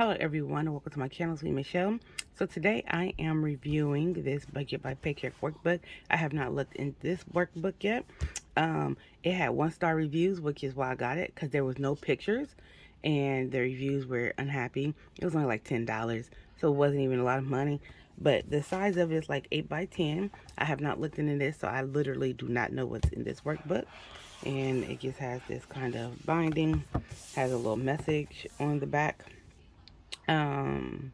Hello everyone and welcome to my channel. It's me, Michelle. So today I am reviewing this Budget by Paycheck workbook. I have not looked in this workbook yet. It had 1-star reviews, which is why I got it, because there was no pictures and the reviews were unhappy. It was only like $10, so it wasn't even a lot of money. But the size of it is like 8 by 10. I have not looked into this, so I literally do not know what's in this workbook. And it just has this kind of binding, has a little message on the back. Um,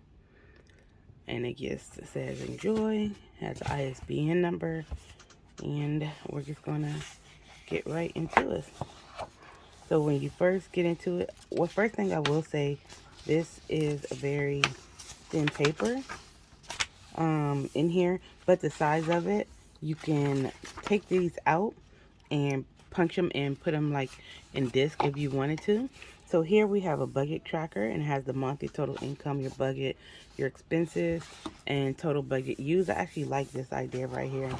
and it just says enjoy, has the ISBN number, and we're just gonna get right into it. So when you first get into it, well, first thing I will say, this is a very thin paper in here, but the size of it, you can take these out and punch them and put them like in disc if you wanted to. So here we have a budget tracker, and it has the monthly total income, your budget, your expenses, and total budget used. I actually like this idea right here.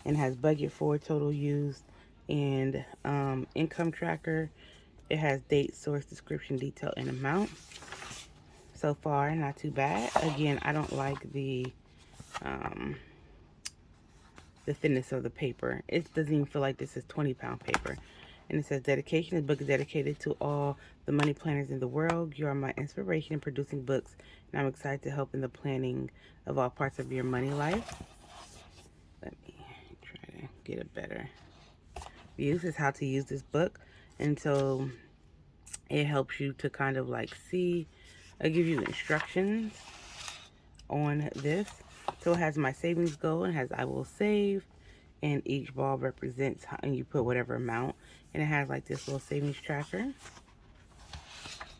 And it has budget for, total used, and income tracker. It has date, source, description, detail, and amount. So far, not too bad. Again, I don't like the thinness of the paper. It doesn't even feel like this is 20-pound paper. And it says dedication. This book is dedicated to all the money planners in the world. You are my inspiration in producing books, and I'm excited to help in the planning of all parts of your money life. Let me try to get a better view. This is how to use this book. And so it helps you to kind of like see, I give you instructions on this. So it has my savings goal, and has I will save, and each ball represents how, and you put whatever amount, and it has like this little savings tracker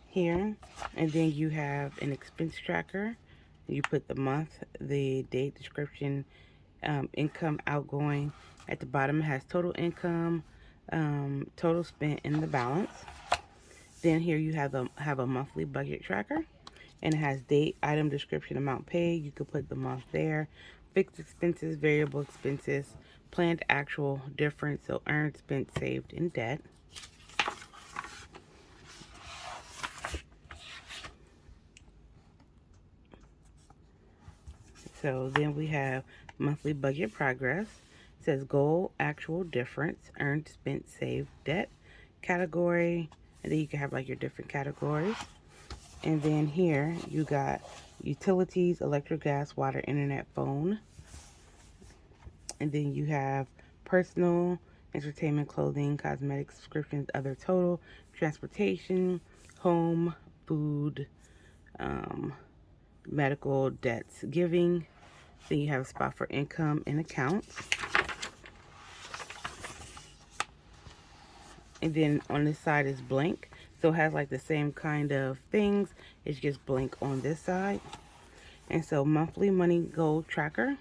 here, and then you have an expense tracker. You put the month, the date, description, income, outgoing. At the bottom it has total income, total spent, and the balance. Then here you have a monthly budget tracker, and it has date, item, description, amount paid. You could put the month there. Fixed expenses, variable expenses, planned, actual, difference, so earned, spent, saved, and debt. So then we have monthly budget progress. It says goal, actual, difference, earned, spent, saved, debt, category, and then you can have like your different categories. And then here you got utilities, electric, gas, water, internet, phone. And then you have personal, entertainment, clothing, cosmetics, subscriptions, other total, transportation, home, food, medical, debts, giving. Then you have a spot for income and accounts. And then on this side is blank. So it has like the same kind of things. It's just blank on this side. And so monthly money goal tracker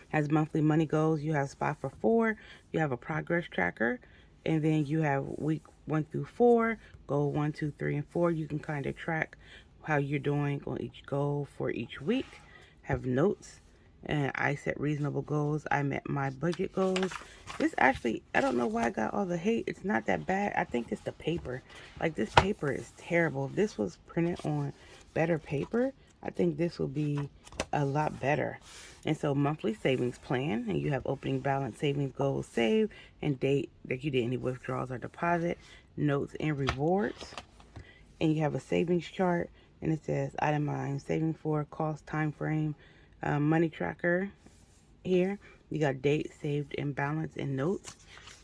has monthly money goals. You have a spot for 4. You have a progress tracker. And then you have week 1 through 4, goal 1, 2, 3, and 4. You can kind of track how you're doing on each goal for each week. Have notes. And I set reasonable goals. I met my budget goals. This actually, I don't know why I got all the hate. It's not that bad. I think it's the paper. Like, this paper is terrible. If this was printed on better paper, I think this will be a lot better. And so monthly savings plan, and you have opening balance, savings goals, save, and date that you did any withdrawals or deposit, notes and rewards. And you have a savings chart, and it says itemized saving for, cost, time frame, money tracker here. You got date, saved, and balance, and notes.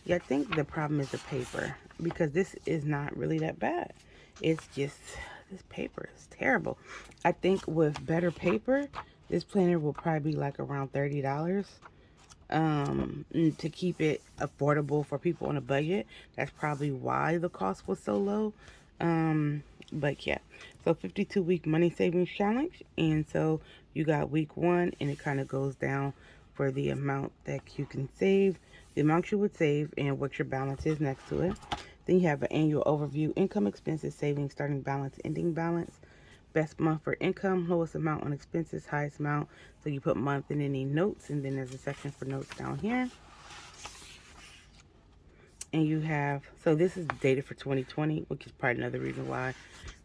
Yeah, I think the problem is the paper, because this is not really that bad. It's just, this paper is terrible. I think with better paper, this planner will probably be like around $30 to keep it affordable for people on a budget. That's probably why the cost was so low. But yeah, so 52-week money savings challenge. And so you got week 1, and it kind of goes down for the amount that you can save, the amount you would save, and what your balance is next to it. Then you have an annual overview, income, expenses, savings, starting balance, ending balance. Best month for income, lowest amount on expenses, highest amount. So you put month and any notes, and then there's a section for notes down here. And you have, so this is dated for 2020, which is probably another reason why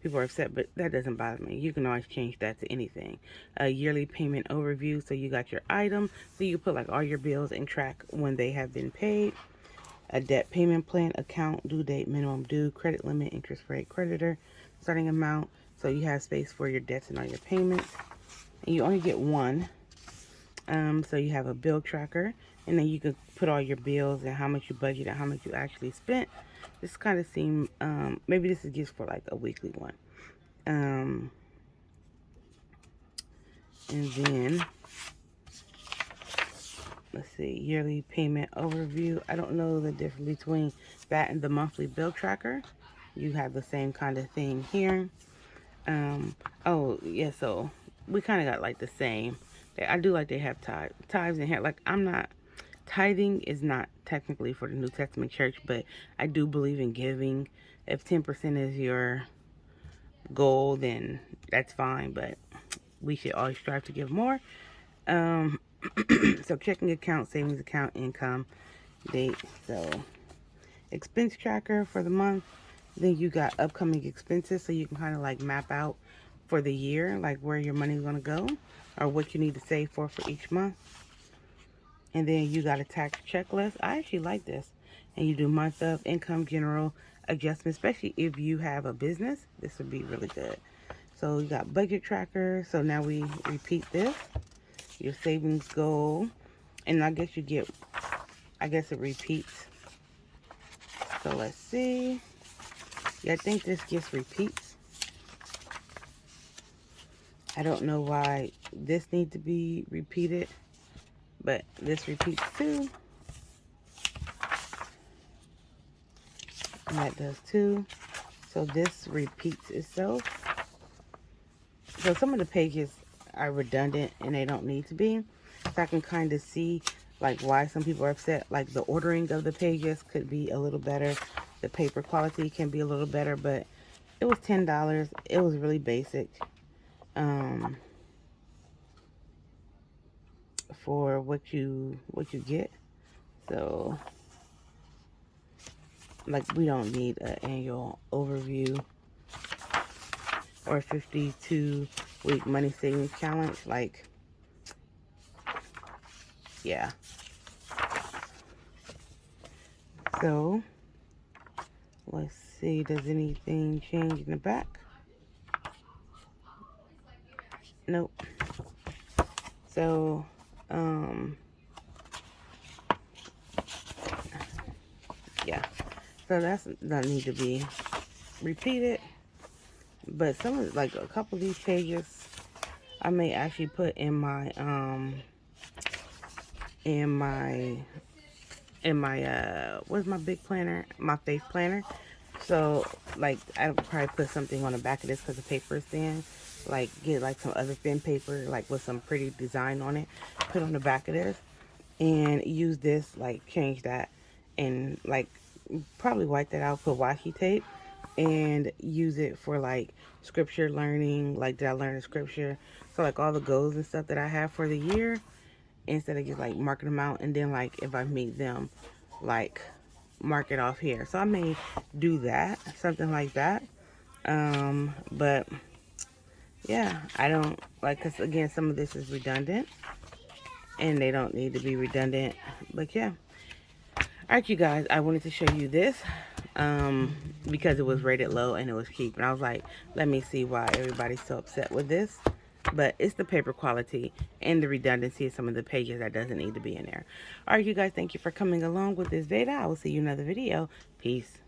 people are upset, but that doesn't bother me. You can always change that to anything. A yearly payment overview, so you got your item, so you put like all your bills and track when they have been paid. A debt payment plan, account, due date, minimum due, credit limit, interest rate, creditor, starting amount, so you have space for your debts and all your payments. And you only get one. So you have a bill tracker, and then you can put all your bills and how much you budget and how much you actually spent. This kind of seem, maybe this is just for like a weekly one. And then, let's see, yearly payment overview. I don't know the difference between that and the monthly bill tracker. You have the same kind of thing here. Oh, yeah, so we kind of got like the same. I do like they have tithes in here. Like, I'm not, tithing is not technically for the New Testament church, but I do believe in giving. If 10% is your goal, then that's fine, but we should always strive to give more. Um, so checking account, savings account, income, date. So expense tracker for the month. Then you got upcoming expenses, so you can kind of like map out for the year, like where your money's going to go or what you need to save for each month. And then you got a tax checklist. I actually like this. And you do month of income, general adjustment, especially if you have a business. This would be really good. So you got budget tracker. So now we repeat this. Your savings goal. And I guess you get, I guess it repeats. So let's see. Yeah, I think this just repeats. I don't know why this needs to be repeated, but this repeats too. And that does too. So this repeats itself. So some of the pages are redundant and they don't need to be. So I can kind of see like why some people are upset. Like the ordering of the pages could be a little better. The paper quality can be a little better, but it was $10. It was really basic. For what you get. So like we don't need an annual overview or 52-week money savings challenge. Like, yeah. So let's see, does anything change in the back? Nope. So yeah, so that's not need to be repeated, but some of like a couple of these pages I may actually put in my what's my big planner, my faith planner. So like I'll probably put something on the back of this because the paper is thin. Like get like some other thin paper like with some pretty design on it, put on the back of this, and use this, like change that, and like probably wipe that out, put washi tape, and use it for like scripture learning. Like, did I learn the scripture? So like all the goals and stuff that I have for the year, instead of just like marking them out, and then like if I meet them, like mark it off here. So I may do that, something like that. But yeah, I don't like, because again, some of this is redundant and they don't need to be redundant. But yeah, all right, you guys, I wanted to show you this because it was rated low and it was cheap, and I was like, let me see why everybody's so upset with this. But it's the paper quality and the redundancy of some of the pages that doesn't need to be in there. All right, you guys, thank you for coming along with this Veda. I will see you in another video. Peace.